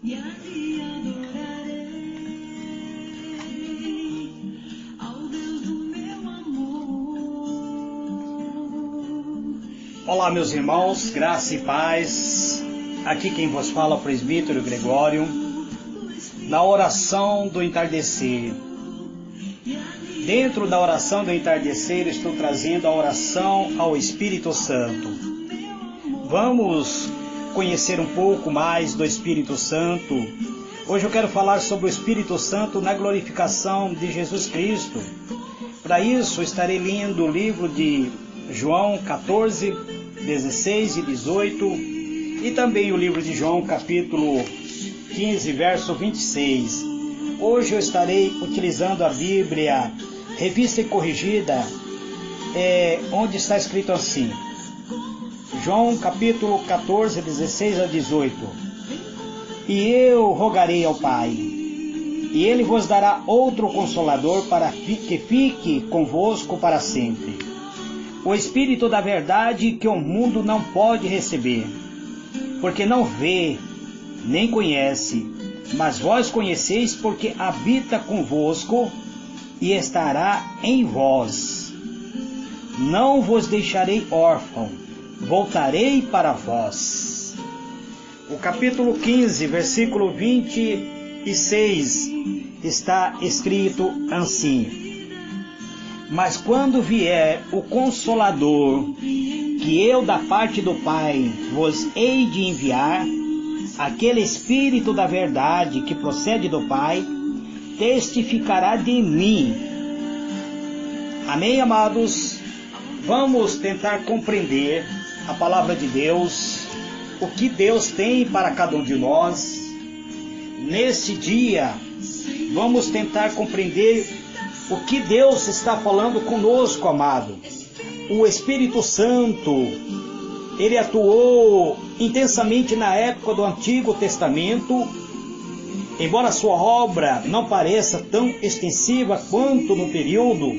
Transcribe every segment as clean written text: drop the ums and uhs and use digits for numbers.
e a ti adorarei, ao Deus do meu amor. Olá, meus irmãos, graça e paz. Aqui quem vos fala é o presbítero Gregório, na oração do entardecer. Dentro da oração do entardecer, estou trazendo a oração ao Espírito Santo. Vamos conhecer um pouco mais do Espírito Santo. Hoje eu quero falar sobre o Espírito Santo na glorificação de Jesus Cristo. Para isso, estarei lendo o livro de João 14, 16 e 18, e também o livro de João, capítulo 15, verso 26. Hoje eu estarei utilizando a Bíblia Revista e Corrigida, onde está escrito assim: João capítulo 14, 16 a 18. E eu rogarei ao Pai, e Ele vos dará outro Consolador para que fique convosco para sempre. O Espírito da verdade, que o mundo não pode receber, porque não vê, nem conhece, mas vós conheceis, porque habita convosco e estará em vós. Não vos deixarei órfão, voltarei para vós. O capítulo 15, versículo 26, está escrito assim: Mas quando vier o Consolador, que eu da parte do Pai vos hei de enviar, aquele Espírito da verdade que procede do Pai, testificará de mim. Amém, amados? Vamos tentar compreender a palavra de Deus, o que Deus tem para cada um de nós. Nesse dia, vamos tentar compreender o que Deus está falando conosco, amado. O Espírito Santo, ele atuou intensamente na época do Antigo Testamento, embora sua obra não pareça tão extensiva quanto no período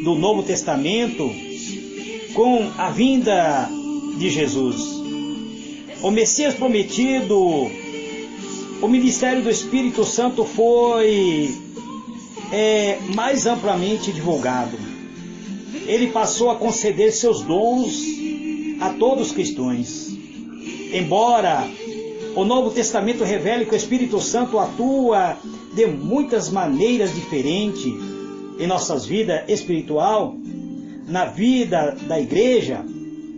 do Novo Testamento, com a vinda de Jesus. O Messias prometido, o ministério do Espírito Santo foi mais amplamente divulgado. Ele passou a conceder seus dons a todos os cristãos. Embora o Novo Testamento revele que o Espírito Santo atua de muitas maneiras diferentes em nossas vidas espiritual, na vida da igreja,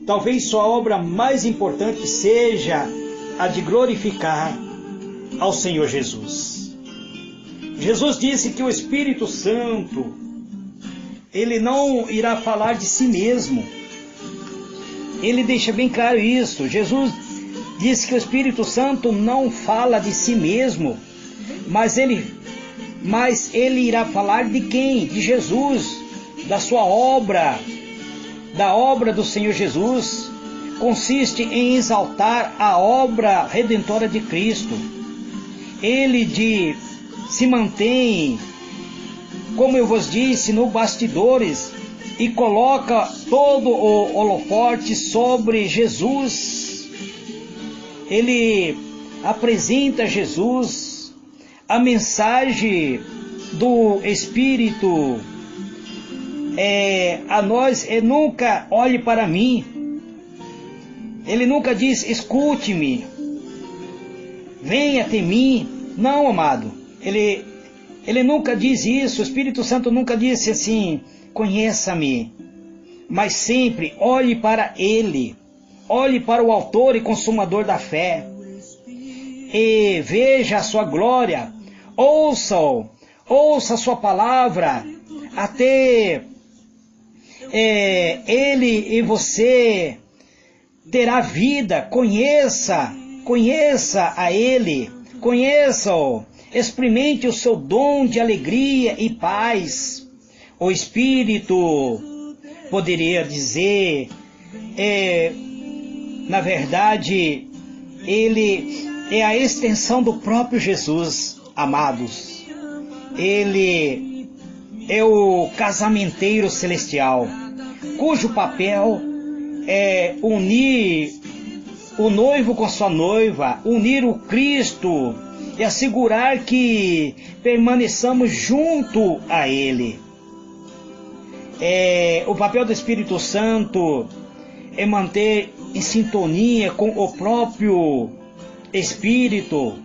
talvez sua obra mais importante seja a de glorificar ao Senhor Jesus. Jesus disse que o Espírito Santo, ele não irá falar de si mesmo. Ele deixa bem claro isso. Jesus disse que o Espírito Santo não fala de si mesmo, mas ele irá falar de quem? De Jesus, da sua obra, da obra do Senhor Jesus. Consiste em exaltar a obra redentora de Cristo. Ele se mantém, como eu vos disse, no bastidores, e coloca todo o holofote sobre Jesus. Ele apresenta Jesus, a mensagem do Espírito a nós. Nunca olhe para mim. Ele nunca diz escute-me, venha até mim. Não, amado. Ele nunca diz isso. O Espírito Santo nunca disse assim, conheça-me, mas sempre olhe para Ele, olhe para o autor e consumador da fé, e veja a sua glória, ouça a sua palavra, até Ele e você terá vida. Conheça a Ele, conheça-o, experimente o seu dom de alegria e paz. O Espírito, poderia dizer, na verdade, ele é a extensão do próprio Jesus, amados. Ele é o casamenteiro celestial, cujo papel é unir o noivo com sua noiva, unir o Cristo e assegurar que permaneçamos junto a Ele. O papel do Espírito Santo é manter em sintonia com o próprio Espírito,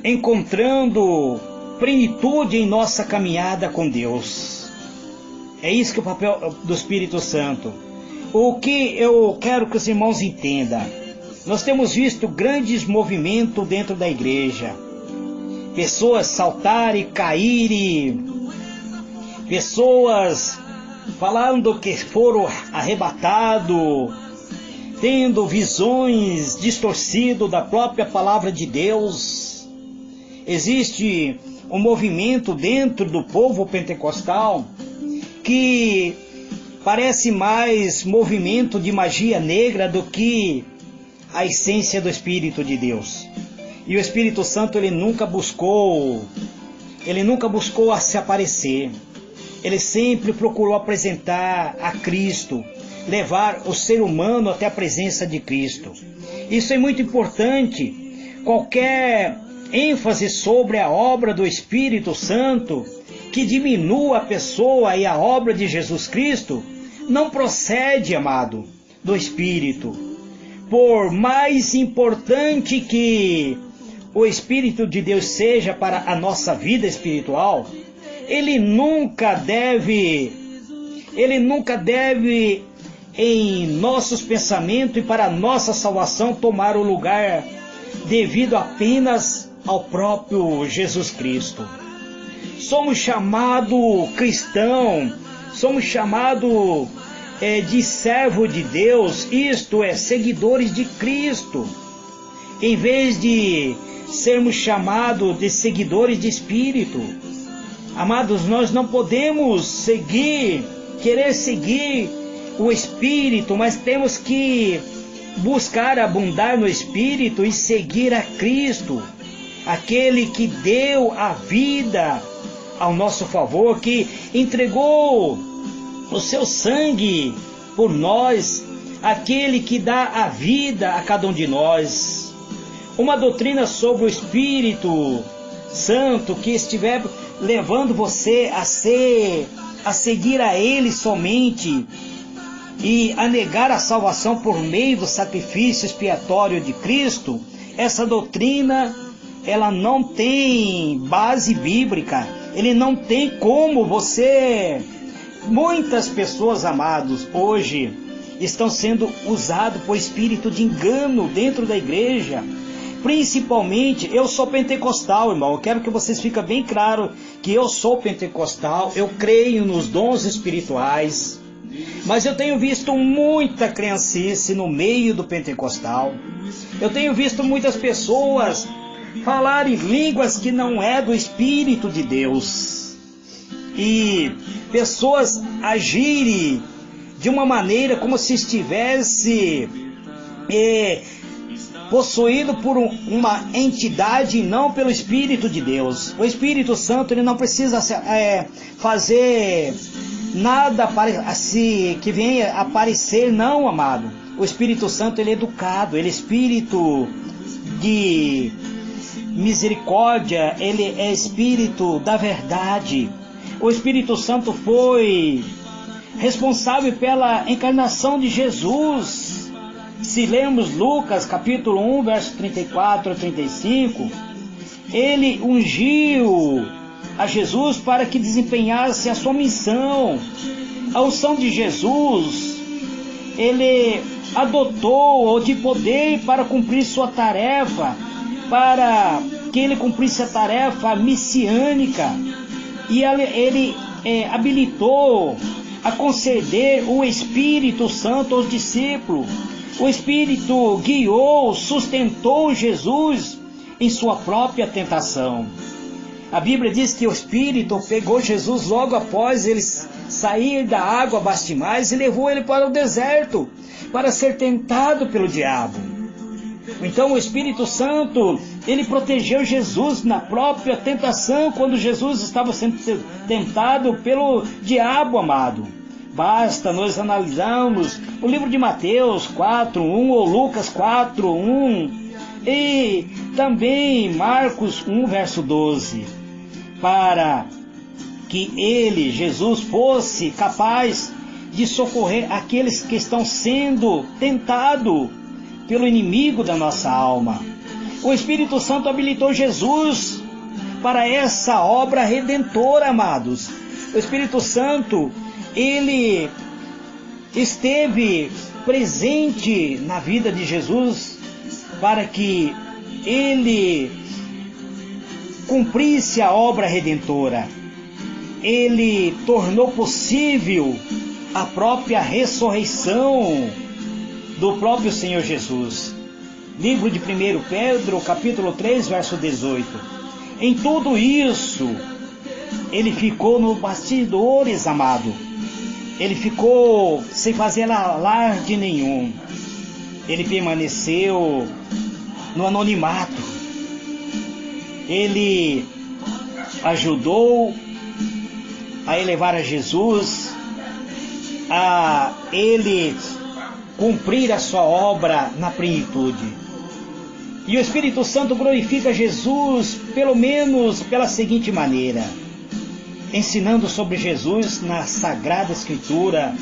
encontrando plenitude em nossa caminhada com Deus. É isso que é o papel do Espírito Santo. O que eu quero que os irmãos entendam, nós temos visto grandes movimentos dentro da igreja, pessoas saltarem, caírem, pessoas falando que foram arrebatados, tendo visões distorcidas da própria palavra de Deus. Existe um movimento dentro do povo pentecostal que parece mais movimento de magia negra do que a essência do Espírito de Deus. E o Espírito Santo, ele nunca buscou a se aparecer. Ele sempre procurou apresentar a Cristo, levar o ser humano até a presença de Cristo. Isso é muito importante. Qualquer ênfase sobre a obra do Espírito Santo que diminua a pessoa e a obra de Jesus Cristo não procede, amado, do Espírito. Por mais importante que o Espírito de Deus seja para a nossa vida espiritual, ele nunca deve em nossos pensamentos e para a nossa salvação tomar o lugar devido apenas ao próprio Jesus Cristo. Somos chamados cristãos, somos chamados de servo de Deus, isto é, seguidores de Cristo, em vez de sermos chamados de seguidores de Espírito. Amados, nós não podemos querer seguir o Espírito, mas temos que buscar abundar no Espírito e seguir a Cristo, aquele que deu a vida ao nosso favor, que entregou o seu sangue por nós, aquele que dá a vida a cada um de nós. Uma doutrina sobre o Espírito Santo que estiver levando você a seguir a Ele somente e a negar a salvação por meio do sacrifício expiatório de Cristo, essa doutrina, ela não tem base bíblica, ele não tem como você... Muitas pessoas, amados, hoje estão sendo usadas por espírito de engano dentro da igreja. Principalmente, eu sou pentecostal, irmão. Eu quero que vocês fiquem bem claro que eu sou pentecostal. Eu creio nos dons espirituais. Mas eu tenho visto muita criancice no meio do pentecostal. Eu tenho visto muitas pessoas falarem línguas que não é do Espírito de Deus. E pessoas agirem de uma maneira como se estivesse possuído por uma entidade e não pelo Espírito de Deus. O Espírito Santo, ele não precisa fazer nada que venha aparecer, não, amado. O Espírito Santo, ele é educado, ele é Espírito de misericórdia, ele é Espírito da verdade. O Espírito Santo foi responsável pela encarnação de Jesus. Se lemos Lucas capítulo 1, verso 34 a 35, ele ungiu a Jesus para que desempenhasse a sua missão. A unção de Jesus, ele adotou de poder para cumprir sua tarefa, para que ele cumprisse a tarefa messiânica. E ele habilitou a conceder o Espírito Santo aos discípulos. O Espírito guiou, sustentou Jesus em sua própria tentação. A Bíblia diz que o Espírito pegou Jesus logo após ele sair da água bastimais e levou ele para o deserto para ser tentado pelo diabo. Então o Espírito Santo, ele protegeu Jesus na própria tentação, quando Jesus estava sendo tentado pelo diabo, amado. Basta nós analisarmos o livro de Mateus 4:1 ou Lucas 4:1 e Também Marcos 1, verso 12, para que ele, Jesus, fosse capaz de socorrer aqueles que estão sendo tentados pelo inimigo da nossa alma. O Espírito Santo habilitou Jesus para essa obra redentora, amados. O Espírito Santo, ele esteve presente na vida de Jesus para que ele cumprisse a obra redentora. Ele tornou possível a própria ressurreição do próprio Senhor Jesus. Livro de 1 Pedro, capítulo 3, verso 18. Em tudo isso, ele ficou nos bastidores, amado. Ele ficou sem fazer alarde nenhum. Ele permaneceu no anonimato. Ele ajudou a elevar a Jesus, a ele cumprir a sua obra na plenitude. E o Espírito Santo glorifica Jesus, pelo menos pela seguinte maneira: ensinando sobre Jesus na Sagrada Escritura,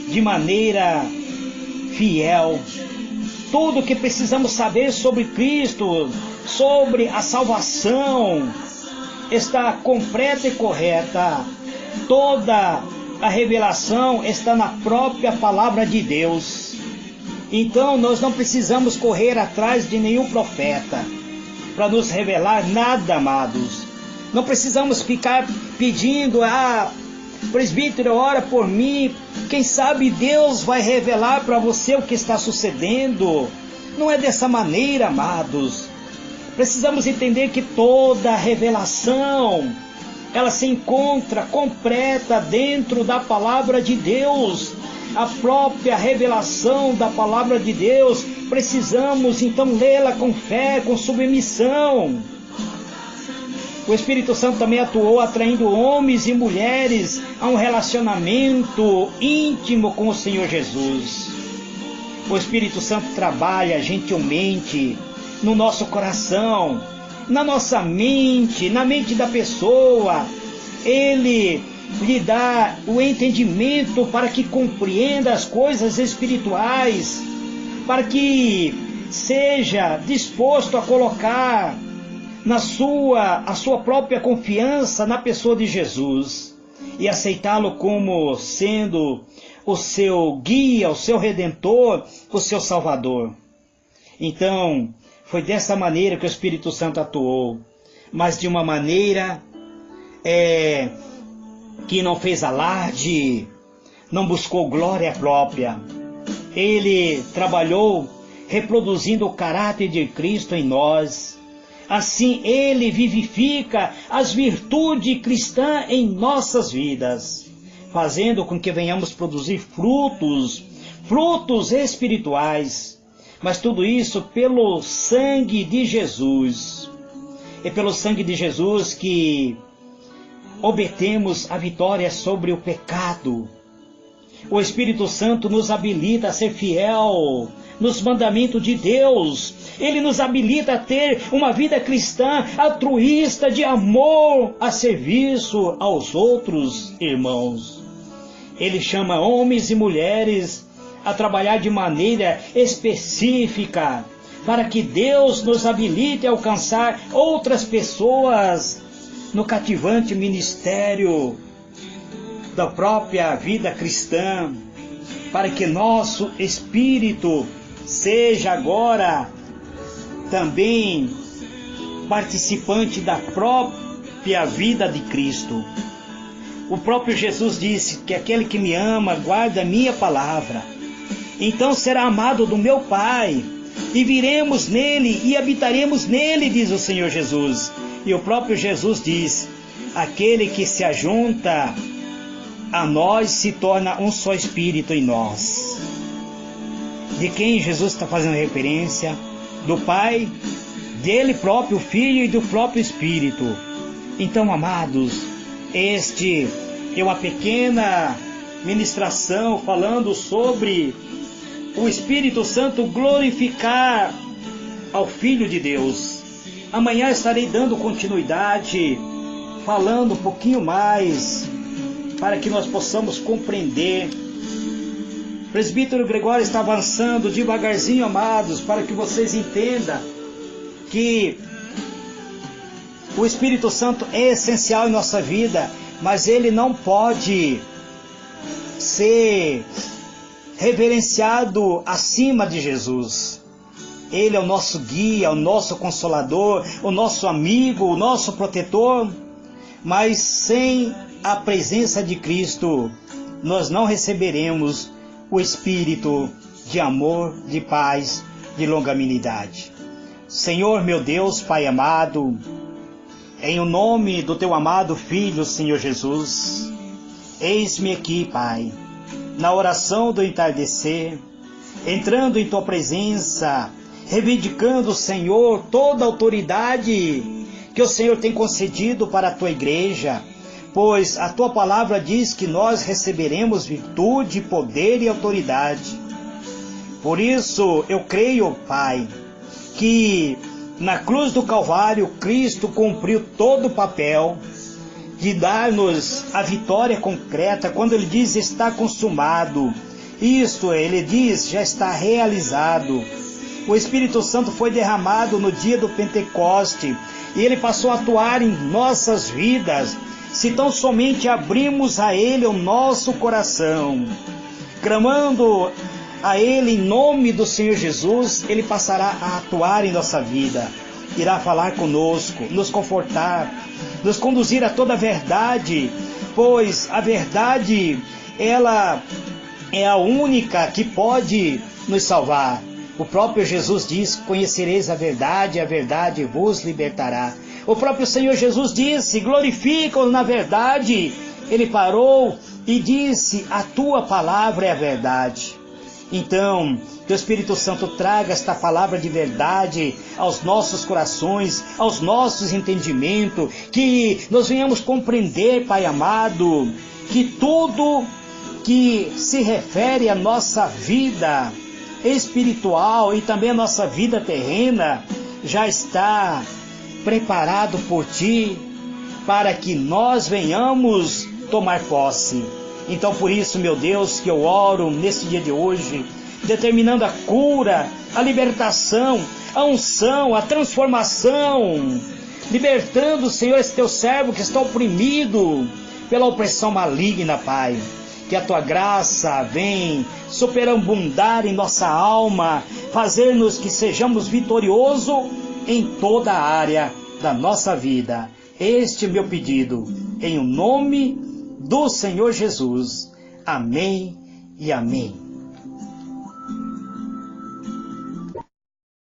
de maneira fiel, tudo o que precisamos saber sobre Cristo, sobre a salvação, está completa e correta. Toda a revelação está na própria palavra de Deus. Então nós não precisamos correr atrás de nenhum profeta para nos revelar nada, amados. Não precisamos ficar pedindo: presbítero, ora por mim. Quem sabe Deus vai revelar para você o que está sucedendo. Não é dessa maneira, amados. Precisamos entender que toda a revelação, ela se encontra completa dentro da palavra de Deus. A própria revelação da palavra de Deus, precisamos então lê-la com fé, com submissão. O Espírito Santo também atuou atraindo homens e mulheres a um relacionamento íntimo com o Senhor Jesus. O Espírito Santo trabalha gentilmente no nosso coração, na nossa mente, na mente da pessoa. Ele lhe dá o entendimento para que compreenda as coisas espirituais, para que seja disposto a colocar a sua própria confiança na pessoa de Jesus e aceitá-lo como sendo o seu guia, o seu redentor, o seu salvador. Então, foi dessa maneira que o Espírito Santo atuou, mas de uma maneira que não fez alarde, não buscou glória própria. Ele trabalhou reproduzindo o caráter de Cristo em nós. Assim ele vivifica as virtudes cristãs em nossas vidas, fazendo com que venhamos produzir frutos espirituais. Mas tudo isso pelo sangue de Jesus. É pelo sangue de Jesus que obtemos a vitória sobre o pecado. O Espírito Santo nos habilita a ser fiel nos mandamentos de Deus. Ele nos habilita a ter uma vida cristã altruísta, de amor, a serviço aos outros irmãos. Ele chama homens e mulheres a trabalhar de maneira específica, para que Deus nos habilite a alcançar outras pessoas no cativante ministério da própria vida cristã, para que nosso espírito seja agora também participante da própria vida de Cristo. O próprio Jesus disse que aquele que me ama guarda a minha palavra, então será amado do meu Pai, e viremos nele e habitaremos nele, diz o Senhor Jesus. E o próprio Jesus diz: aquele que se ajunta a nós se torna um só espírito em nós. De quem Jesus está fazendo referência? Do Pai, dele próprio, o Filho e do próprio Espírito. Então, amados, este é uma pequena ministração falando sobre o Espírito Santo glorificar ao Filho de Deus. Amanhã estarei dando continuidade, falando um pouquinho mais, para que nós possamos compreender. O presbítero Gregório está avançando devagarzinho, amados, para que vocês entendam que o Espírito Santo é essencial em nossa vida, mas ele não pode ser reverenciado acima de Jesus. Ele é o nosso guia, o nosso consolador, o nosso amigo, o nosso protetor, mas sem a presença de Cristo, nós não receberemos o Espírito de amor, de paz, de longanimidade. Senhor meu Deus, Pai amado, em o nome do Teu amado Filho, Senhor Jesus, eis-me aqui, Pai, na oração do entardecer, entrando em Tua presença, reivindicando, Senhor, toda a autoridade que o Senhor tem concedido para a Tua igreja, pois a Tua palavra diz que nós receberemos virtude, poder e autoridade. Por isso eu creio, Pai, que na cruz do Calvário Cristo cumpriu todo o papel de dar-nos a vitória concreta quando Ele diz está consumado. Isto, Ele diz, já está realizado. O Espírito Santo foi derramado no dia do Pentecoste e Ele passou a atuar em nossas vidas, se tão somente abrimos a Ele o nosso coração, clamando a Ele em nome do Senhor Jesus. Ele passará a atuar em nossa vida, irá falar conosco, nos confortar, nos conduzir a toda a verdade, pois a verdade, ela é a única que pode nos salvar. O próprio Jesus diz, conhecereis a verdade vos libertará. O próprio Senhor Jesus disse, glorificam na verdade. Ele parou e disse, a tua palavra é a verdade. Então, que o Espírito Santo traga esta palavra de verdade aos nossos corações, aos nossos entendimentos, que nós venhamos compreender, Pai amado, que tudo que se refere à nossa vida espiritual e também à nossa vida terrena já está preparado por Ti para que nós venhamos tomar posse. Então por isso, meu Deus, que eu oro nesse dia de hoje, determinando a cura, a libertação, a unção, a transformação, libertando, Senhor, esse Teu servo que está oprimido pela opressão maligna, Pai. Que a Tua graça vem superabundar em nossa alma, fazer-nos que sejamos vitoriosos em toda a área da nossa vida. Este é meu pedido, em o nome do Senhor Jesus. Amém e amém.